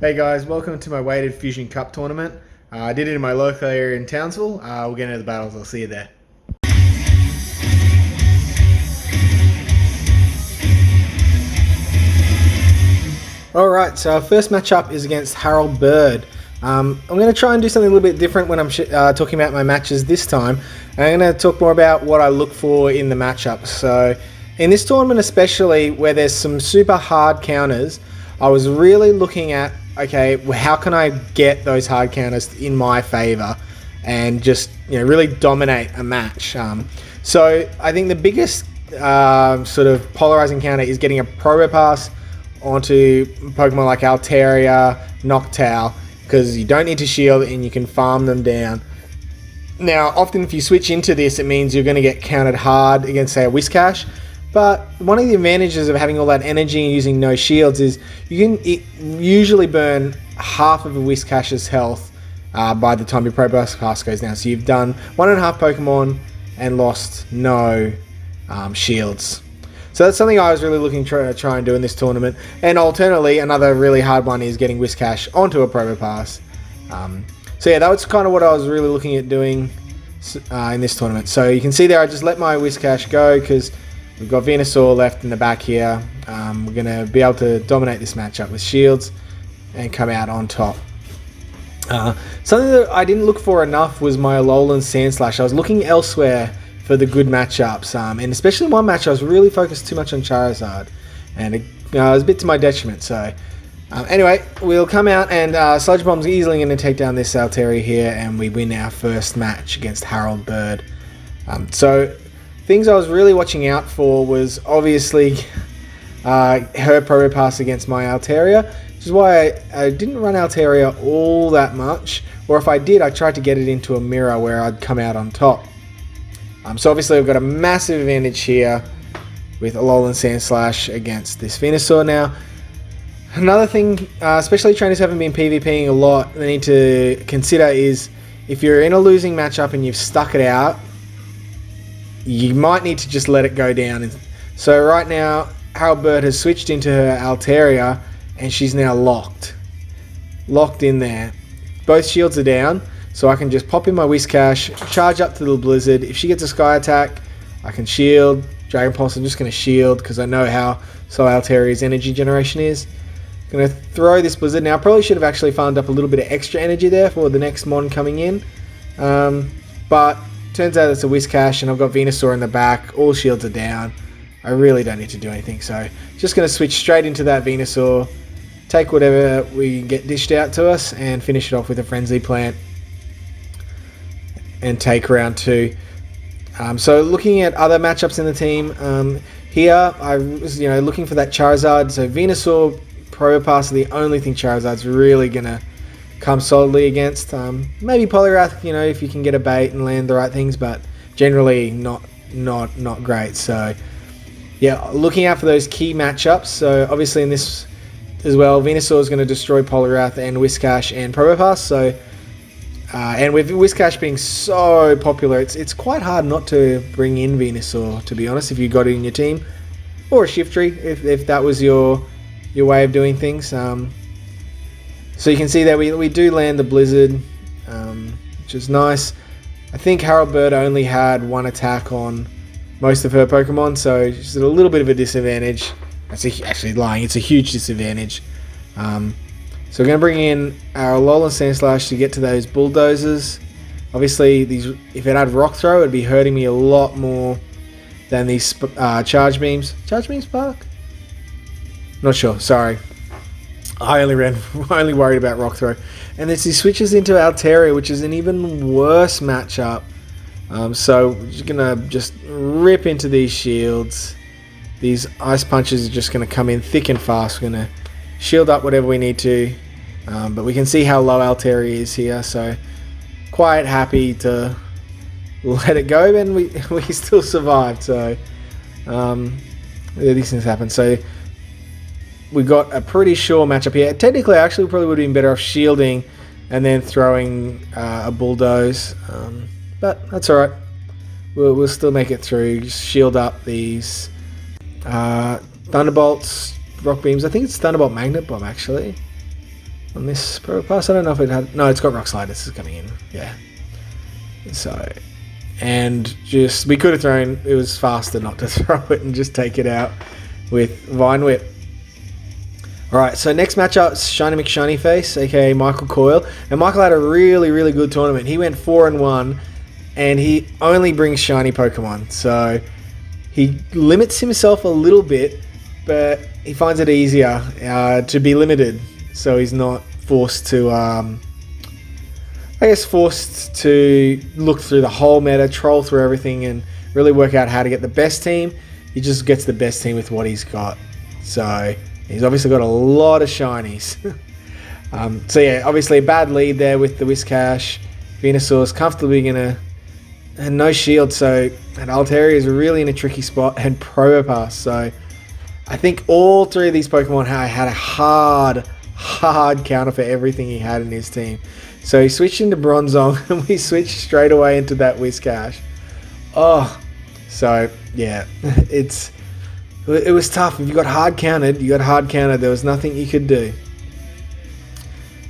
Hey guys, welcome to my weighted Fusion Cup tournament. I did it in my local area in Townsville. We'll get into the battles. I'll see you there. Alright, so our first matchup is against HaroldBird. I'm going to try and do something a little bit different when I'm talking about my matches this time. I'm going to talk more about what I look for in the matchup. So in this tournament especially, where there's some super hard counters, I was really looking at, okay, how can I get those hard counters in my favor and just really dominate a match. So I think the biggest sort of polarizing counter is getting a Probopass onto Pokemon like Altaria, Noctowl, because you don't need to shield and you can farm them down. Now, often if you switch into this, it means you're going to get countered hard against, say, a whiscash. But one of the advantages of having all that energy and using no shields is you can usually burn half of a Whiscash's health by the time your Probopass goes down. So you've done 1.5 Pokemon and lost no shields. So that's something I was really looking to try and do in this tournament. And alternately, another really hard one is getting Whiscash onto a Probopass. So yeah, that was kind of what I was really looking at doing in this tournament. So you can see there, I just let my Whiscash go because we've got Venusaur left in the back here. We're going to be able to dominate this matchup with shields and come out on top. Something that I didn't look for enough was my Alolan Sandslash. I was looking elsewhere for the good matchups, and especially one match I was really focused too much on Charizard, and it was a bit to my detriment. So anyway, we'll come out and Sludge Bomb's easily going to take down this Altaria here, and we win our first match against HaroldBird. So things I was really watching out for was obviously her Probopass against my Altaria, which is why I didn't run Altaria all that much, or if I did, I tried to get it into a mirror where I'd come out on top. So obviously I've got a massive advantage here with Alolan Sandslash against this Venusaur now. Another thing, especially trainers haven't been PvPing a lot, they need to consider is if you're in a losing matchup and you've stuck it out, you might need to just let it go down. So right now, HaroldBird has switched into her Altaria and she's now locked in there. Both shields are down. So I can just pop in my Whiscash, charge up to the Blizzard. If she gets a Sky Attack, I can shield. Dragon Pulse, I'm just going to shield because I know how slow Altaria's energy generation is. Going to throw this Blizzard. Now, I probably should have actually farmed up a little bit of extra energy there for the next Mon coming in. But turns out it's a Whiscash and I've got Venusaur in the back. All shields are down. I really don't need to do anything. So just going to switch straight into that Venusaur. Take whatever we get dished out to us and finish it off with a Frenzy Plant. And take round 2. So looking at other matchups in the team, here I was looking for that Charizard. So Venusaur, Probopass are the only thing Charizard's really gonna come solidly against. Maybe Poliwrath, if you can get a bait and land the right things, but generally not great. So yeah, looking out for those key matchups. So obviously in this as well, Venusaur is going to destroy Poliwrath and Whiscash and Probopass. So and with Whiscash being so popular, it's quite hard not to bring in Venusaur, to be honest, if you got it in your team. Or a Shiftry, if that was your way of doing things. So you can see that we do land the Blizzard, which is nice. I think HaroldBird only had 1 attack on most of her Pokemon, so she's at a little bit of a disadvantage. That's actually lying, it's a huge disadvantage. So we're going to bring in our Alolan Sandslash to get to those Bulldozers. Obviously, if it had Rock Throw, it would be hurting me a lot more than these Charge Beams. Charge Beam Spark? Not sure, sorry. I only worried about Rock Throw. And then he switches into Altaria, which is an even worse matchup. So we're just going to rip into these shields. These Ice Punches are just going to come in thick and fast. We're going to shield up whatever we need to. But we can see how low Altaria is here, so quite happy to let it go, and we still survived. So these things happen. So we got a pretty sure matchup here. Technically, I actually probably would have been better off shielding and then throwing a Bulldoze, but that's all right. We'll still make it through. Just shield up these Thunderbolts, Rock Beams. I think it's Thunderbolt Magnet Bomb actually. on this Probopass. I don't know if it had... No, it's got Rock Slide. This is coming in. Yeah. So... And just... We could have thrown... It was faster not to throw it and just take it out with Vine Whip. Alright, so next matchup is shinyMcShinyface, aka Michael Coyle. And Michael had a really, really good tournament. He went 4-1, and he only brings shiny Pokemon. So he limits himself a little bit, but he finds it easier to be limited. So he's not forced to, forced to look through the whole meta, troll through everything, and really work out how to get the best team. He just gets the best team with what he's got. So... He's obviously got a lot of shinies. So yeah, obviously a bad lead there with the Whiscash. Venusaur's comfortably gonna... And no shield, so... And Altaria is really in a tricky spot. And Probopass, so... I think all three of these Pokemon had a hard counter for everything he had in his team. So he switched into Bronzong, and we switched straight away into that Whiscash. Oh, so yeah, it was tough. If you got hard countered, you got hard countered. There was nothing you could do.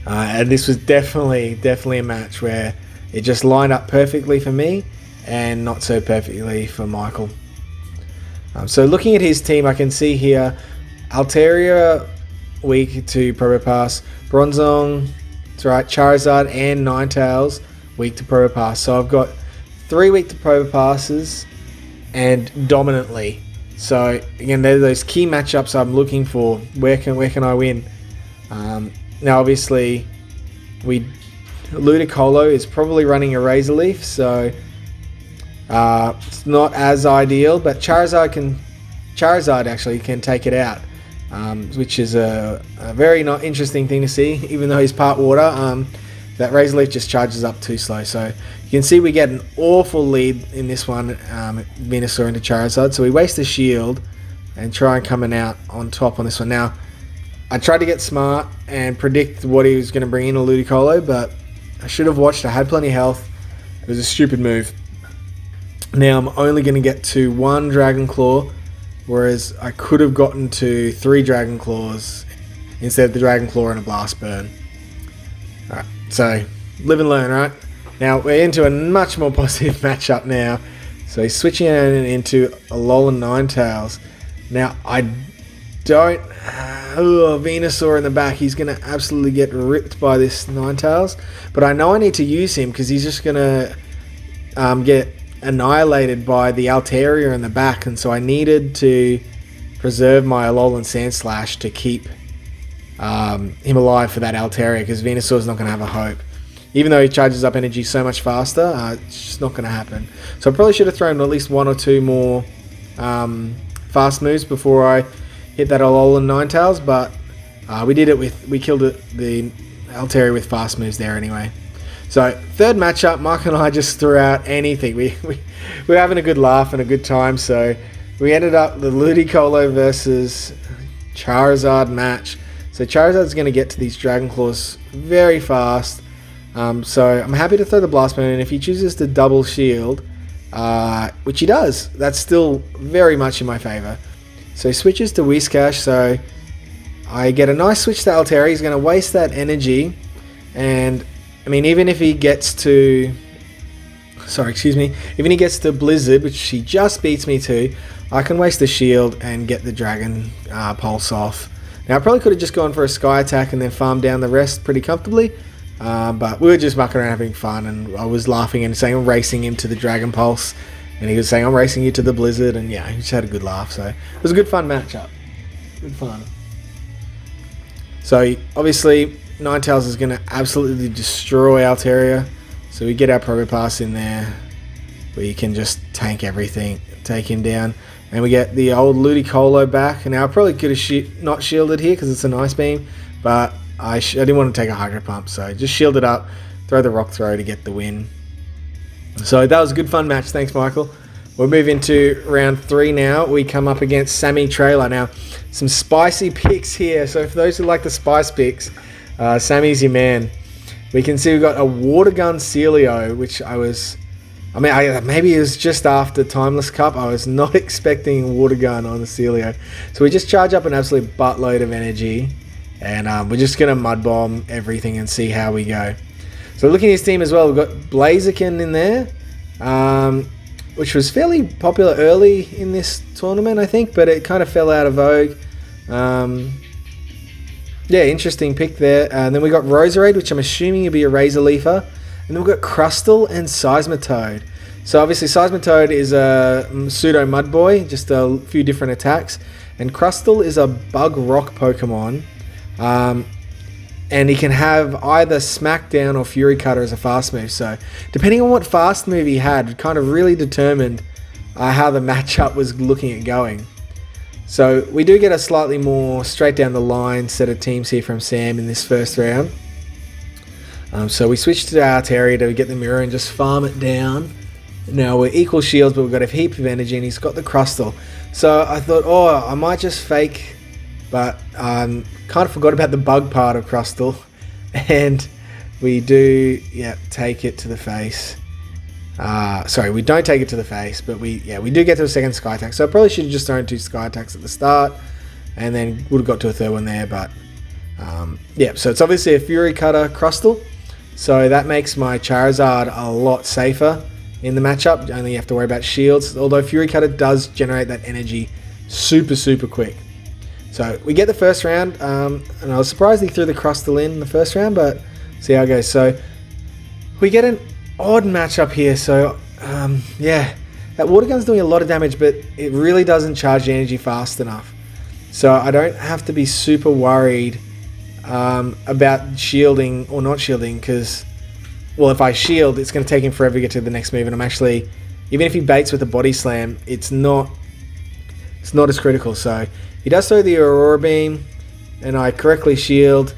And this was definitely a match where it just lined up perfectly for me and not so perfectly for Michael. So looking at his team, I can see here Altaria weak to Probopass, Bronzong, that's right, Charizard and Ninetales weak to Probopass. So I've got 3 weak to Probopasses and dominantly. So again, they're those key matchups I'm looking for. Where can I win? Now obviously, Ludicolo is probably running a Razor Leaf, so it's not as ideal. But Charizard actually can take it out, which is a very not interesting thing to see. Even though he's part water, that Razor Leaf just charges up too slow. So you can see we get an awful lead in this one, Venusaur into Charizard. So we waste a shield and try and coming out on top on this one. Now, I tried to get smart and predict what he was going to bring in a Ludicolo, but I should have watched. I had plenty of health. It was a stupid move. Now I'm only going to get to 1 Dragon Claw, whereas I could have gotten to 3 Dragon Claws instead of the Dragon Claw and a Blast Burn. Alright, so live and learn, right? Now we're into a much more positive matchup now. So he's switching into a Alolan Ninetales. Now I don't... Venusaur in the back, he's going to absolutely get ripped by this Ninetales. But I know I need to use him because he's just going to get annihilated by the Altaria in the back. And so I needed to preserve my Alolan Sandslash to keep him alive for that Altaria, because Venusaur's not going to have a hope. Even though he charges up energy so much faster, it's just not going to happen. So I probably should have thrown at least 1 or 2 more fast moves before I hit that Alolan Ninetales, but we killed the Altaria with fast moves there anyway. So third matchup, Mark and I just threw out anything. We were having a good laugh and a good time, so we ended up the Ludicolo versus Charizard match. So Charizard's going to get to these Dragon Claws very fast. So I'm happy to throw the Blast Burn, and if he chooses to double shield, which he does, that's still very much in my favour. So he switches to Whiscash, so I get a nice switch to Altaria. He's going to waste that energy, and I mean, even if he gets to... Even he gets to Blizzard, which he just beats me to, I can waste the shield and get the Dragon Pulse off. Now, I probably could have just gone for a Sky Attack and then farmed down the rest pretty comfortably, but we were just mucking around having fun, and I was laughing and saying I'm racing him to the Dragon Pulse, and he was saying I'm racing you to the Blizzard, and yeah, he just had a good laugh, so it was a good fun matchup. Good fun. So, obviously, Ninetales is going to absolutely destroy Altaria, so we get our Probopass in there, where you can just tank everything, take him down. And we get the old Ludicolo back. And now I probably could have not shielded here because it's an Ice Beam, but I didn't want to take a Hydro Pump, so just shield it up, throw the Rock Throw to get the win. So that was a good fun match. Thanks, Michael. We'll move into round 3 now. We come up against Sammy Trailer. Now, some spicy picks here. So for those who like the spice picks, Sammy's your man. We can see we've got a Water Gun Celio, which maybe it was just after Timeless Cup. I was not expecting Water Gun on the Celio. So we just charge up an absolute buttload of energy, and we're just going to mud bomb everything and see how we go. So looking at his team as well, we've got Blaziken in there, which was fairly popular early in this tournament, I think, but it kind of fell out of vogue. Yeah, interesting pick there. And then we got Roserade, which I'm assuming will be a Razor Leafer. And then we've got Crustle and Seismitoad. So obviously Seismitoad is a pseudo Mud Boy, just a few different attacks. And Crustle is a Bug Rock Pokemon. And he can have either Smackdown or Fury Cutter as a fast move. So depending on what fast move he had, kind of really determined how the matchup was looking at going. So we do get a slightly more straight down the line set of teams here from Sam in this first round. So we switched to our Altaria to get the mirror and just farm it down. Now we're equal shields, but we've got a heap of energy, and he's got the Crustle. So I thought, oh, I might just fake, but kind of forgot about the bug part of Crustle, and we do, take it to the face. Sorry, we don't take it to the face, but we do get to a second Sky Attack. So I probably should have just thrown 2 Sky Attacks at the start, and then would have got to a third one there. But so it's obviously a Fury Cutter Crustle, so that makes my Charizard a lot safer in the matchup. Only you have to worry about shields, although Fury Cutter does generate that energy super quick. So we get the first round, and I was surprised he threw the Crustle in the first round, but see how it goes. So we get an odd matchup here. So that Water Gun's doing a lot of damage, but it really doesn't charge the energy fast enough. So I don't have to be super worried about shielding or not shielding, because, well, if I shield, it's going to take him forever to get to the next move, and I'm actually, even if he baits with a Body Slam, it's not as critical. So he does throw the Aurora Beam, and I correctly shield,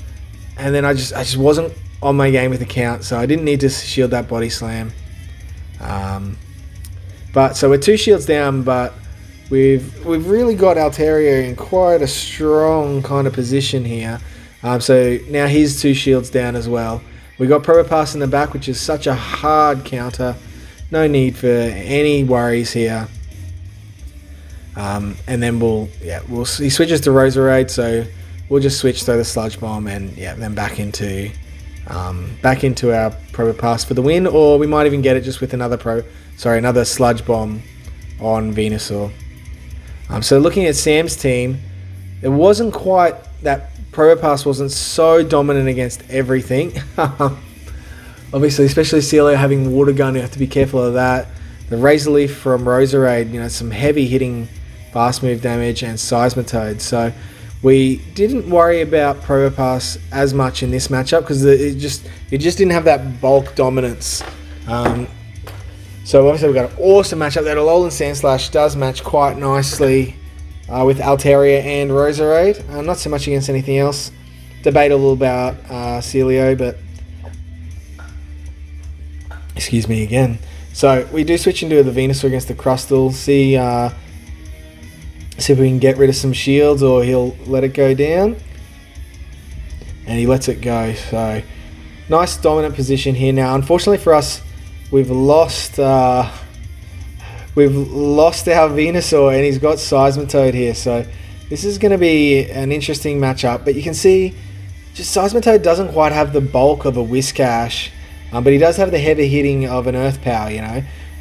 and then I just wasn't on my game with the count, so I didn't need to shield that Body Slam. But so we're 2 shields down, but we've really got Altaria in quite a strong kind of position here. So now he's 2 shields down as well. We got Probopass in the back, which is such a hard counter. No need for any worries here. And then he switches to Roserade, so we'll just switch through the Sludge Bomb and then back into our Probopass for the win, or we might even get it just with another Sludge Bomb on Venusaur. So looking at Sam's team, it wasn't quite that. Probopass wasn't so dominant against everything. Obviously, especially Cielo having Water Gun, you have to be careful of that. The Razor Leaf from Roserade, some heavy hitting fast move damage, and Seismitoad. So we didn't worry about Probopass as much in this matchup because it just didn't have that bulk dominance. So obviously we've got an awesome matchup. That Alolan Sandslash does match quite nicely with Altaria and Roserade. Not so much against anything else. Debate a little about Celio, but excuse me again. So we do switch into the Venusaur against the Crustle. See if we can get rid of some shields, or he'll let it go down. And he lets it go. So nice dominant position here. Now, unfortunately for us, we've lost our Venusaur, and he's got Seismitoad here. So this is going to be an interesting matchup. But you can see, just Seismitoad doesn't quite have the bulk of a Whiscash, but he does have the heavy hitting of an Earth Power,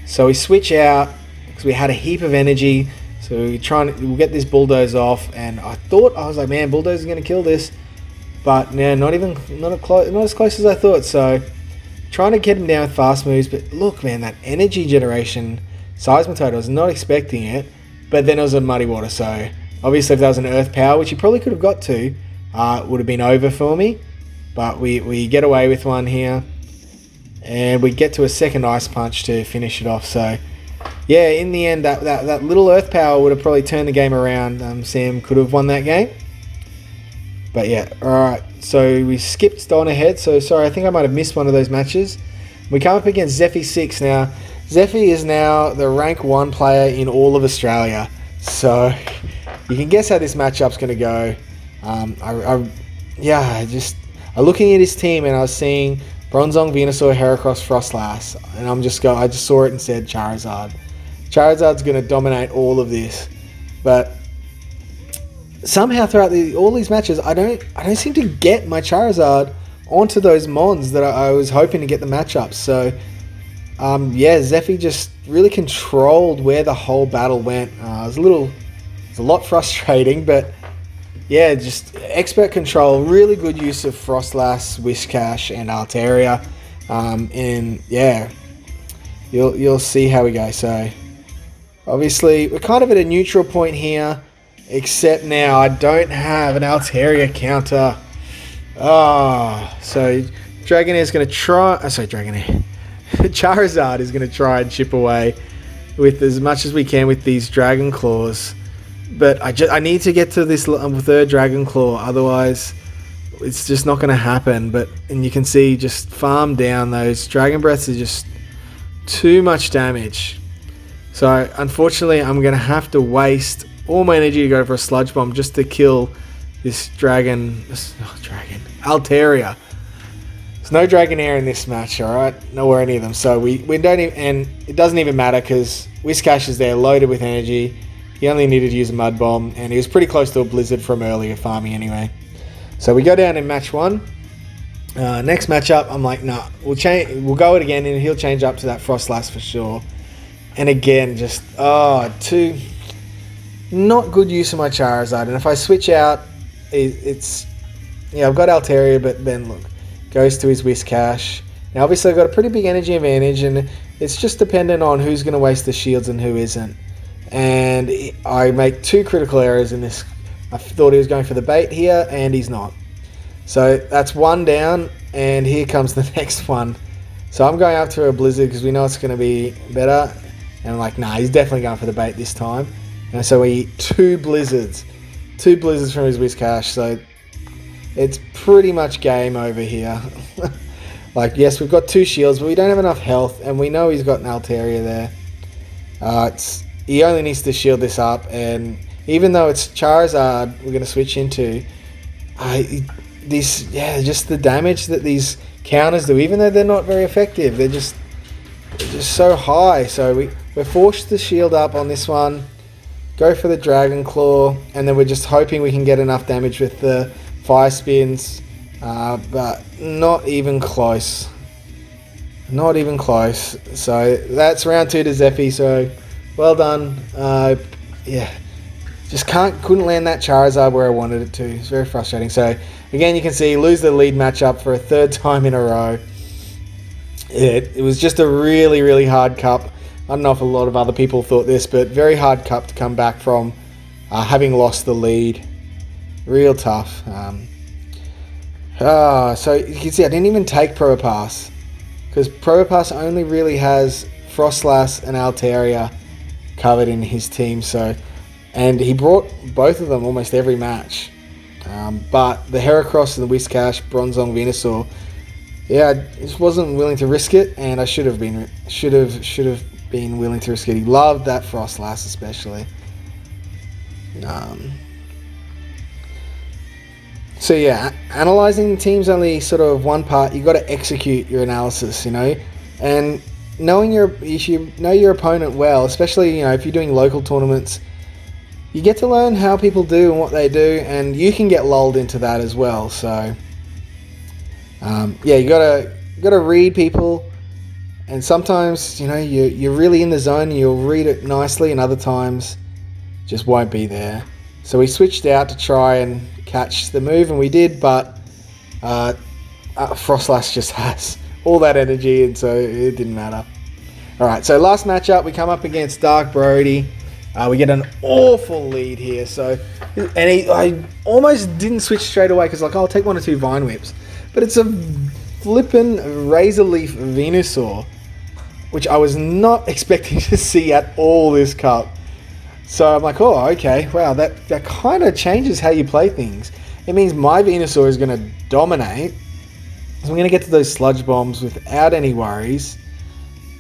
So we switch out because we had a heap of energy. So we'll get this Bulldoze off, and I was like, man, Bulldoze is going to kill this. But no, not as close as I thought. So trying to get him down with fast moves, but look, man, that energy generation. Seismitoad, I was not expecting it, but then it was a Muddy Water, so obviously if that was an Earth Power, which he probably could have got to, it would have been over for me, but we get away with one here, and we get to a second Ice Punch to finish it off. So yeah, in the end, that little Earth Power would have probably turned the game around. Sam could have won that game, but yeah, alright, so we skipped on ahead, so sorry, I think I might have missed one of those matches. We come up against Zephy6 now. Zephy is now the rank 1 player in all of Australia, so you can guess how this matchup's going to go. I'm looking at his team, and I was seeing Bronzong, Venusaur, Heracross, Frostlass, and I just saw it and said Charizard. Charizard's going to dominate all of this, but somehow throughout all these matches, I don't seem to get my Charizard onto those mons that I was hoping to get the matchups. So yeah, Zephy just really controlled where the whole battle went. It was a lot frustrating, but yeah, just expert control, really good use of Frostlass, Whiscash, and Altaria, and yeah, you'll see how we go. So obviously we're kind of at a neutral point here, except now I don't have an Altaria counter. So Dragonair's going to try. Dragonair. Charizard is going to try and chip away with as much as we can with these Dragon Claws. But I need to get to this third Dragon Claw, otherwise it's just not going to happen. And you can see just farm down, those Dragon Breaths are just too much damage. So unfortunately I'm going to have to waste all my energy to go for a Sludge Bomb just to kill this Altaria. There's no Dragonair in this match, alright? Nowhere any of them. So we don't even, and it doesn't even matter because Whiscash is there loaded with energy. He only needed to use a Mud Bomb, and he was pretty close to a Blizzard from earlier farming anyway. So we go down in match 1. Next matchup, I'm like, nah, we'll go it again, and he'll change up to that Frostlass for sure. And again, just, too not good use of my Charizard. And if I switch out, it's, yeah, I've got Altaria, but then look, goes to his Whiscash. Now obviously I've got a pretty big energy advantage, and it's just dependent on who's going to waste the shields and who isn't. And I make 2 critical errors in this. I thought he was going for the bait here, and he's not. So that's 1 down, and here comes the next one. So I'm going after a Blizzard because we know it's going to be better. And I'm like, nah, he's definitely going for the bait this time. And so we eat 2 Blizzards. 2 Blizzards from his Whiscash, so it's pretty much game over here. Like, yes, we've got 2 shields, but we don't have enough health, and we know he's got an Altaria there. He only needs to shield this up, and even though it's Charizard we're going to switch into, just the damage that these counters do, even though they're not very effective, they're just so high. So we're forced to shield up on this one, go for the Dragon Claw, and then we're just hoping we can get enough damage with the Fire Spins, but not even close. Not even close. So that's round 2 to Zephy, so well done. Yeah, just couldn't land that Charizard where I wanted it to. It's very frustrating. So again, you can see lose the lead matchup for a 3rd time in a row. It was just a really, really hard cup. I don't know if a lot of other people thought this, but very hard cup to come back from having lost the lead. Real tough. So you can see I didn't even take Probopass, because Probopass only really has Frostlass and Altaria covered in his team. And he brought both of them almost every match. But the Heracross and the Whiscash, Bronzong, Venusaur, yeah, I just wasn't willing to risk it, and I should have been willing to risk it. He loved that Frostlass especially. So yeah, analyzing teams only sort of one part. You got to execute your analysis, and if you know your opponent well, especially if you're doing local tournaments, you get to learn how people do and what they do, and you can get lulled into that as well. So yeah, you gotta read people, and sometimes you're really in the zone and you'll read it nicely, and other times just won't be there. So we switched out to try and catch the move, and we did, but Frostlass just has all that energy, and so it didn't matter. Alright, so last matchup, we come up against DarkBrode. We get an awful lead here, I almost didn't switch straight away because I'll take 1 or 2 Vine Whips, but it's a flippin' Razor Leaf Venusaur, which I was not expecting to see at all this cup. So I'm like, oh, okay, wow, that kind of changes how you play things. It means my Venusaur is going to dominate, so I'm going to get to those Sludge Bombs without any worries,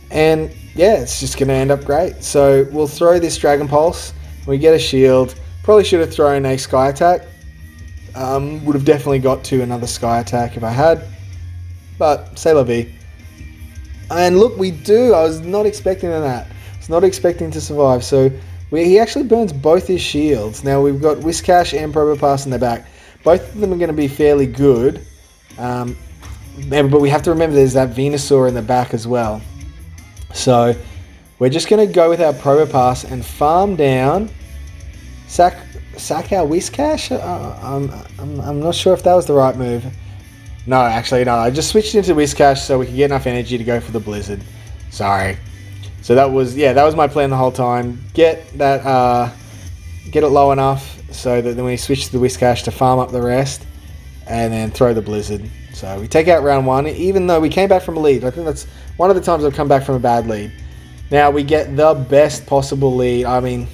and yeah, it's just going to end up great. So we'll throw this Dragon Pulse, we get a shield. Probably should have thrown a Sky Attack. Would have definitely got to another Sky Attack if I had, but c'est la vie. And look, we do. I was not expecting that. I was not expecting to survive. So he actually burns both his shields. Now we've got Whiscash and Probopass in the back. Both of them are going to be fairly good. But we have to remember there's that Venusaur in the back as well. So we're just going to go with our Probopass and farm down. Sack our Whiscash? I'm not sure if that was the right move. No, actually, no. I just switched into Whiscash so we could get enough energy to go for the Blizzard. Sorry. So that was my plan the whole time. Get it low enough so that then we switch to the Whiscash to farm up the rest, and then throw the Blizzard. So we take out round 1, even though we came back from a lead. I think that's one of the times I've come back from a bad lead. Now we get the best possible lead. I mean,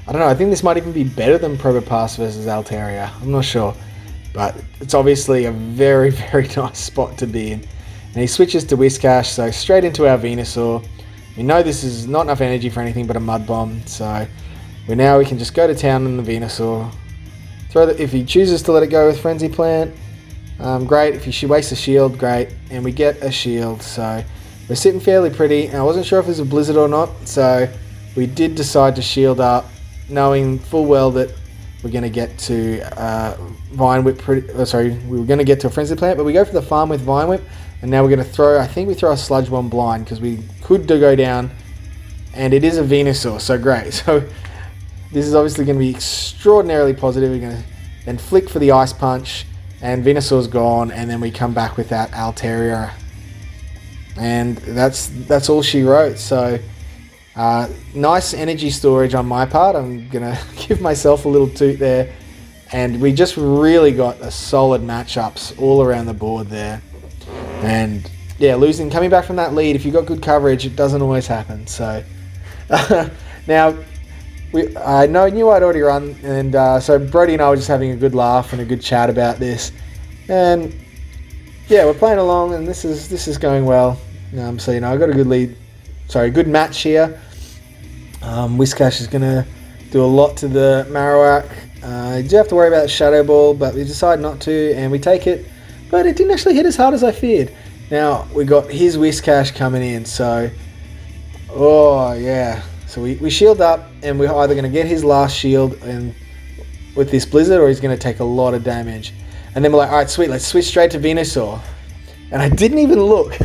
I don't know. I think this might even be better than Probopass versus Altaria. I'm not sure. But it's obviously a very, very nice spot to be in. And he switches to Whiscash, so straight into our Venusaur. We know this is not enough energy for anything but a Mud Bomb, so we can just go to town on the Venusaur. If he chooses to let it go with Frenzy Plant, great. If he wastes a shield, great. And we get a shield, so we're sitting fairly pretty. And I wasn't sure if it was a Blizzard or not, so we did decide to shield up, knowing full well that we're going to get to Vine Whip. We were going to get to a Frenzy Plant, but we go for the farm with Vine Whip, and now we're going to throw. I think we throw a Sludge Bomb blind because we could go down, and it is a Venusaur, so great. So this is obviously going to be extraordinarily positive. We're going to then flick for the Ice Punch, and Venusaur's gone, and then we come back with that Altaria, and that's all she wrote. So. Nice energy storage on my part. I'm going to give myself a little toot there. And we just really got a solid matchups all around the board there. And yeah, coming back from that lead, if you've got good coverage, it doesn't always happen. So now, I knew I'd already run. And so Brody and I were just having a good laugh and a good chat about this. And yeah, we're playing along and this is going well. So, I got a good lead. Sorry, good match here. Whiscash is going to do a lot to the Marowak. You do have to worry about the Shadow Ball, but we decide not to, and we take it. But it didn't actually hit as hard as I feared. Now, we got his Whiscash coming in, so... Oh, yeah. So we shield up, and we're either going to get his last shield and with this Blizzard, or he's going to take a lot of damage. And then we're like, alright, sweet, let's switch straight to Venusaur. And I didn't even look.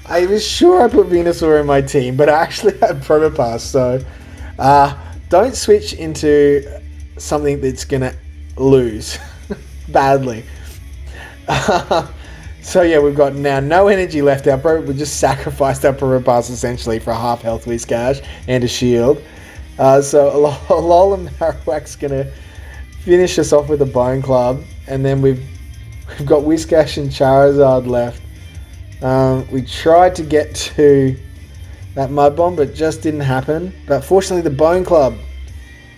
I was sure I put Venusaur in my team, but I actually had Probopass, so don't switch into something that's going to lose badly. So yeah, we've got now no energy left. We just sacrificed our Probopass essentially for a half health Whiscash and a shield. So Alola Marowak's going to finish us off with a Bone Club, and then we've got Whiscash and Charizard left. We tried to get to that Mud Bomb, but it just didn't happen. But fortunately, the Bone Club.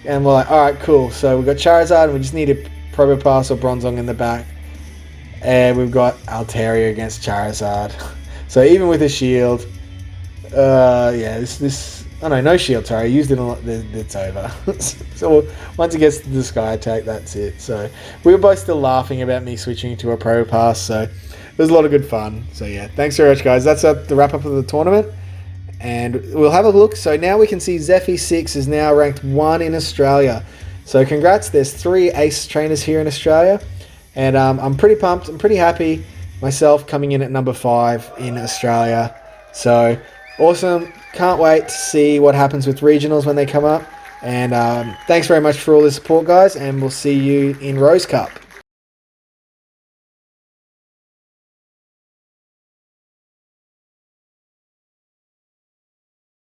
And we're like, alright, cool. So we've got Charizard, and we just need a Probopass or Bronzong in the back. And we've got Altaria against Charizard. So even with a shield, no shield, sorry. I used it a lot, it's over. So once it gets to the Sky Attack, that's it. So we were both still laughing about me switching to a Probopass, so it was a lot of good fun. So yeah, thanks very much, guys. That's the wrap-up of the tournament. And we'll have a look. So now we can see Zephy6 is now ranked 1 in Australia. So congrats, there's 3 ace trainers here in Australia. And I'm pretty pumped, I'm pretty happy myself coming in at number 5 in Australia. So awesome, can't wait to see what happens with regionals when they come up. And thanks very much for all the support, guys, and we'll see you in Rose Cup.